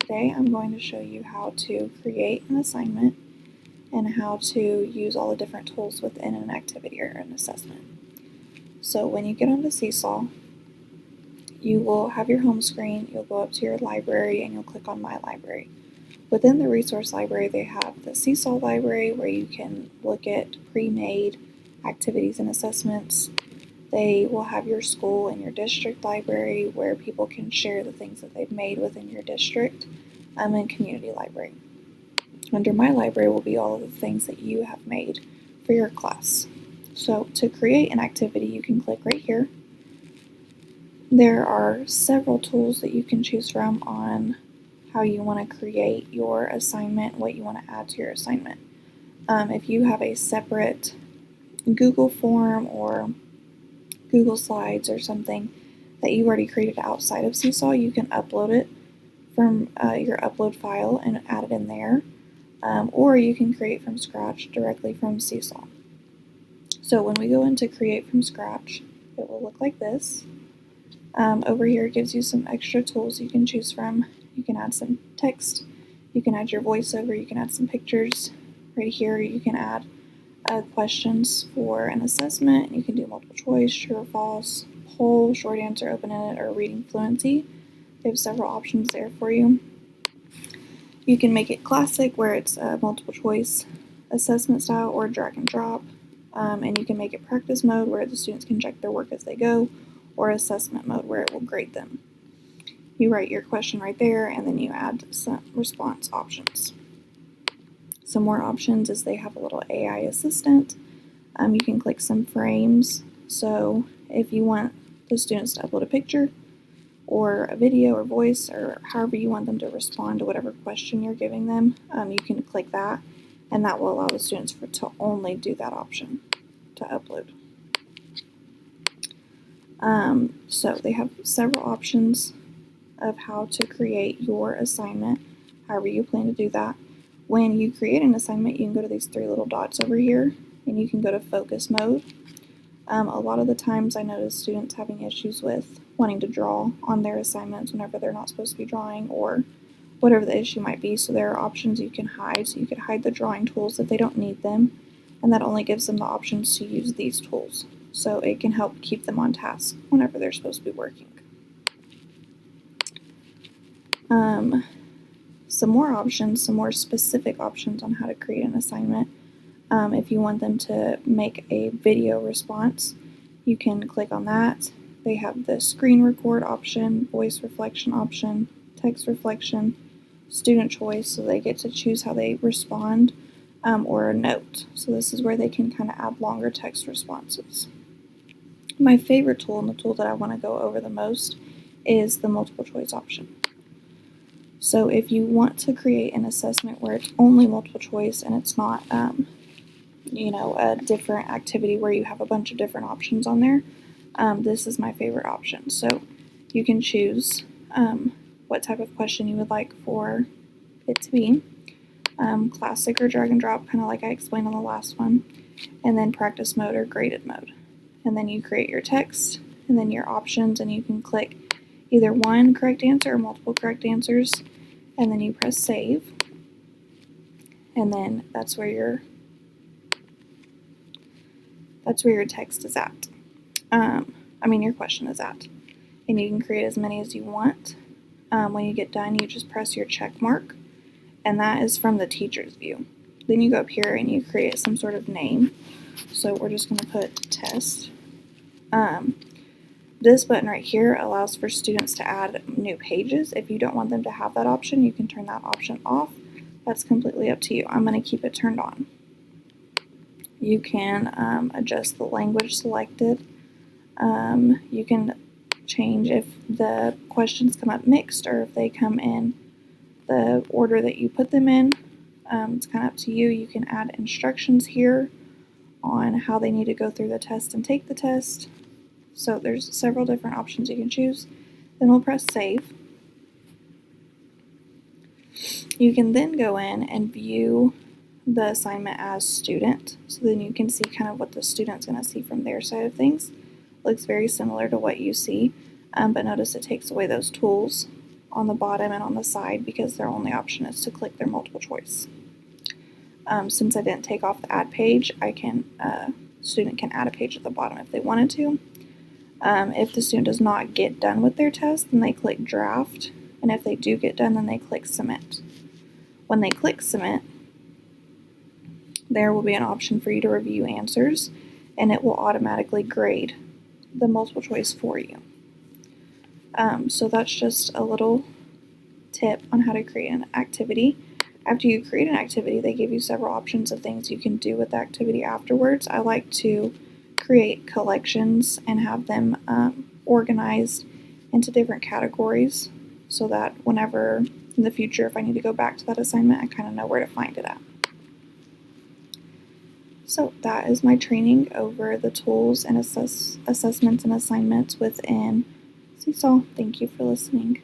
Today I'm going to show you how to create an assignment and how to use all the different tools within an activity or an assessment. So when you get onto Seesaw, you will have your home screen, you'll go up to your library and you'll click on My Library. Within the resource library, they have the Seesaw library where you can look at pre-made activities and assessments. They will have your school and your district library where people can share the things that they've made within your district, and community library. Under My Library will be all of the things that you have made for your class. So to create an activity, you can click right here. There are several tools that you can choose from on how you want to create your assignment, what you want to add to your assignment. If you have a separate Google form or Google Slides or something that you already created outside of Seesaw, you can upload it from your upload file and add it in there, or you can create from scratch directly from Seesaw. So when we go into create from scratch, it will look like this. Over here it gives you some extra tools you can choose from. You can add some text, you can add your voiceover, you can add some pictures. Right here you can add questions for an assessment. You can do multiple choice, true or false, poll, short answer, open-ended, or reading fluency. They have several options there for you. You can make it classic where it's a multiple choice assessment style or drag and drop. And you can make it practice mode where the students can check their work as they go, or assessment mode where it will grade them. You write your question right there and then you add some response options. Some more options is they have a little AI assistant. You can click some frames. So if you want the students to upload a picture or a video or voice or however you want them to respond to whatever question you're giving them, you can click that, and that will allow the students to only do that option to upload. So they have several options of how to create your assignment, however you plan to do that. When you create an assignment, you can go to these three little dots over here and you can go to focus mode. A lot of the times I notice students having issues with wanting to draw on their assignments whenever they're not supposed to be drawing or whatever the issue might be. So there are options you can hide. So you could hide the drawing tools if they don't need them, and that only gives them the options to use these tools. So it can help keep them on task whenever they're supposed to be working. Some more options, some more specific options on how to create an assignment. If you want them to make a video response, you can click on that. They have the screen record option, voice reflection option, text reflection, student choice, so they get to choose how they respond, or a note. So this is where they can kind of add longer text responses. My favorite tool, and the tool that I want to go over the most, is the multiple choice option. So if you want to create an assessment where it's only multiple choice and it's not, a different activity where you have a bunch of different options on there, this is my favorite option. So you can choose what type of question you would like for it to be, classic or drag and drop, kind of like I explained on the last one, and then practice mode or graded mode. And then you create your text and then your options, and you can click either one correct answer or multiple correct answers, and then you press save, and then that's where your text is at. Your question is at, and you can create as many as you want. When you get done, you just press your check mark, and that is from the teacher's view. Then you go up here and you create some sort of name. So we're just going to put test. This button right here allows for students to add new pages. If you don't want them to have that option, you can turn that option off. That's completely up to you. I'm going to keep it turned on. You can adjust the language selected. You can change if the questions come up mixed or if they come in the order that you put them in. It's kind of up to you. You can add instructions here on how they need to go through the test and take the test. So there's several different options you can choose. Then we'll press save. You can then go in and view the assignment as student. So then you can see kind of what the student's going to see from their side of things. Looks very similar to what you see, but notice it takes away those tools on the bottom and on the side because their only option is to click their multiple choice. Since I didn't take off the add page, student can add a page at the bottom if they wanted to. If the student does not get done with their test, then they click draft, and if they do get done, then they click submit. When they click submit, there will be an option for you to review answers, and it will automatically grade the multiple choice for you. So that's just a little tip on how to create an activity. After you create an activity, they give you several options of things you can do with the activity afterwards. I like to create collections and have them organized into different categories so that whenever in the future, if I need to go back to that assignment, I kind of know where to find it at. So that is my training over the tools and assessments and assignments within Seesaw. Thank you for listening.